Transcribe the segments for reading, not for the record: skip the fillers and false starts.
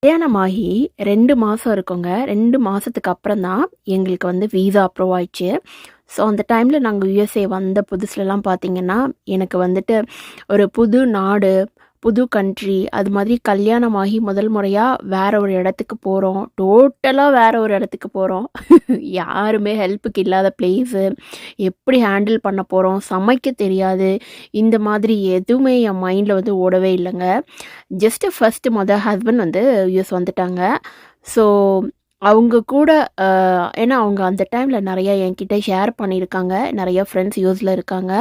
கல்யாணமாகி 2 மாதம் இருக்குங்க. 2 மாதத்துக்கு அப்புறம் தான் எங்களுக்கு வந்து வீசா அப்ரூவ் ஆயிடுச்சு. ஸோ அந்த டைமில் நாங்கள் யுஎஸ்ஏ வந்த புதுசுலலாம் பார்த்தீங்கன்னா, எனக்கு வந்துட்டு ஒரு புது நாடு, புது கண்ட்ரி அது மாதிரி கல்யாணமாகி முதல் முறையாக வேற ஒரு இடத்துக்கு போகிறோம். டோட்டலாக வேற ஒரு இடத்துக்கு போகிறோம். யாருமே ஹெல்ப்புக்கு இல்லாத பிளேஸு. எப்படி ஹேண்டில் பண்ண போகிறோம், சமைக்க தெரியாது. இந்த மாதிரி எதுவுமே என் மைண்டில் வந்து ஓடவே இல்லைங்க. ஃபஸ்ட்டு ஹஸ்பண்ட் வந்து யுஎஸ் வந்துட்டாங்க. ஸோ அவங்க கூட ஏன்னா அவங்க அந்த டைமில் நிறையா என்கிட்ட ஷேர் பண்ணியிருக்காங்க. நிறைய ஃப்ரெண்ட்ஸ் யூஎஸில் இருக்காங்க.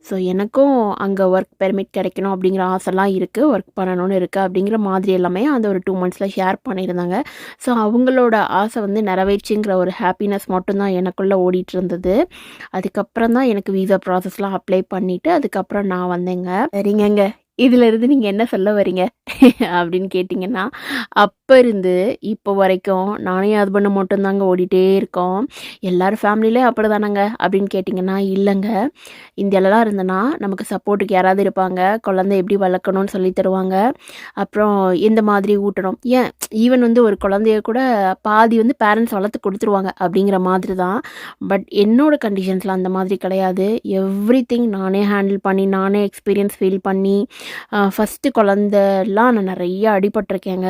ஸோ எனக்கும் அங்கே ஒர்க் பெர்மிட் கிடைக்கணும் அப்படிங்கிற ஆசைலாம் இருக்குது. ஒர்க் பண்ணணும்னு இருக்குது அப்படிங்கிற மாதிரி எல்லாமே அந்த ஒரு 2 மந்த்ஸில் ஷேர் பண்ணியிருந்தாங்க. ஸோ அவங்களோட ஆசை வந்து நிறைவேறுச்சுங்கிற ஒரு ஹாப்பினஸ் மட்டும்தான் எனக்குள்ளே ஓடிட்டு இருந்தது. அதுக்கப்புறம் தான் எனக்கு வீசா ப்ராசஸ்லாம் அப்ளை பண்ணிவிட்டு அதுக்கப்புறம் நான் வந்தேங்க. சரிங்கங்க, இதிலிருந்து நீங்கள் என்ன சொல்ல வரீங்க அப்படின்னு கேட்டிங்கன்னா, அப்போ இருந்து இப்போ வரைக்கும் நானும் என் ஹஸ்பண்டும் மட்டும்தாங்க ஓடிட்டே இருக்கோம். எல்லாரும் ஃபேமிலியிலே அப்படி தானங்க அப்படின்னு கேட்டிங்கன்னா, இல்லைங்க. இந்தியாவிலலாம் இருந்தேன்னா நமக்கு சப்போர்ட்டுக்கு யாராவது இருப்பாங்க. குழந்தை எப்படி வளர்க்கணும்னு சொல்லி தருவாங்க. அப்புறம் எந்த மாதிரி ஊட்டணும், ஏன் ஈவன் வந்து ஒரு குழந்தைய கூட பாதி வந்து பேரண்ட்ஸ் வளர்த்து கொடுத்துருவாங்க அப்படிங்கிற மாதிரி தான். பட் என்னோடய கண்டிஷன்ஸில் அந்த மாதிரி கிடையாது. எவ்ரிதிங் நானே ஹேண்டில் பண்ணி, நானே எக்ஸ்பீரியன்ஸ் ஃபீல் பண்ணி, ஃபஸ்ட்டு குழந்தலாம் நான் நிறையா அடிபட்டிருக்கேங்க.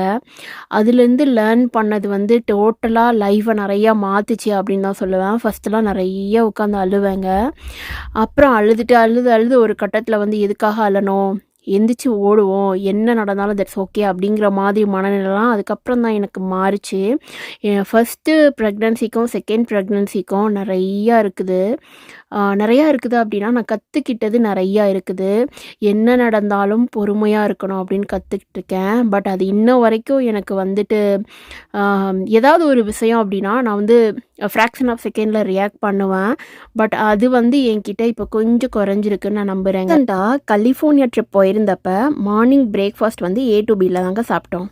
அதுலேருந்து லேர்ன் பண்ணது வந்து டோட்டலாக லைஃப்பை நிறையா மாற்றுச்சு அப்படின்னு தான் சொல்லுவேன். ஃபஸ்ட்டுலாம் நிறைய உட்காந்து அழுவேங்க. அப்புறம் அழுதுட்டு அழுது ஒரு கட்டத்தில் வந்து எதுக்காக அழணும், எந்திரிச்சு ஓடுவோம், என்ன நடந்தாலும் தட்ஸ் ஓகே அப்படிங்கிற மாதிரி மனநிலைலாம் அதுக்கப்புறம் தான் எனக்கு மாறிச்சு. என் ஃபஸ்ட்டு ப்ரெக்னன்சிக்கும் செகண்ட் ப்ரெக்னன்சிக்கும் நிறையா இருக்குது அப்படின்னா நான் கற்றுக்கிட்டது நிறையா இருக்குது. என்ன நடந்தாலும் பொறுமையாக இருக்கணும் அப்படின்னு கற்றுக்கிட்டுருக்கேன். பட் அது இன்ன வரைக்கும் எனக்கு வந்துட்டு ஏதாவது ஒரு விஷயம் அப்படின்னா நான் வந்து ஃப்ராக்ஷன் ஆஃப் செகண்டில் ரியாக்ட் பண்ணுவேன். பட் அது வந்து என்கிட்ட இப்போ கொஞ்சம் குறைஞ்சிருக்குன்னு நான் நம்புகிறேங்க. கலிஃபோர்னியா ட்ரிப் போயிருந்தப்ப மார்னிங் பிரேக்ஃபாஸ்ட் வந்து A to Bல தாங்க சாப்பிட்டோம்.